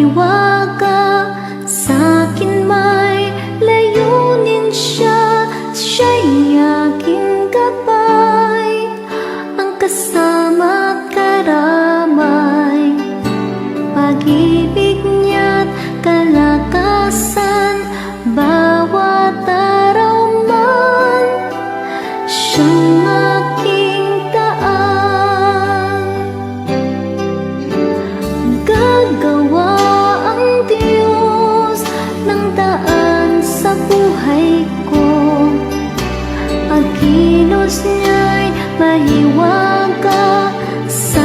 mahiwaga. Sa'kin may layunin siya, siya'y aking gabay, ang kasama at karamay. Pag-ibig niya't kalakasan, bawat araw man, siyang aking daan. Gagawa ang Diyos ng daan sa buhay ko, ang kilos niya'y mahiwaga. Sa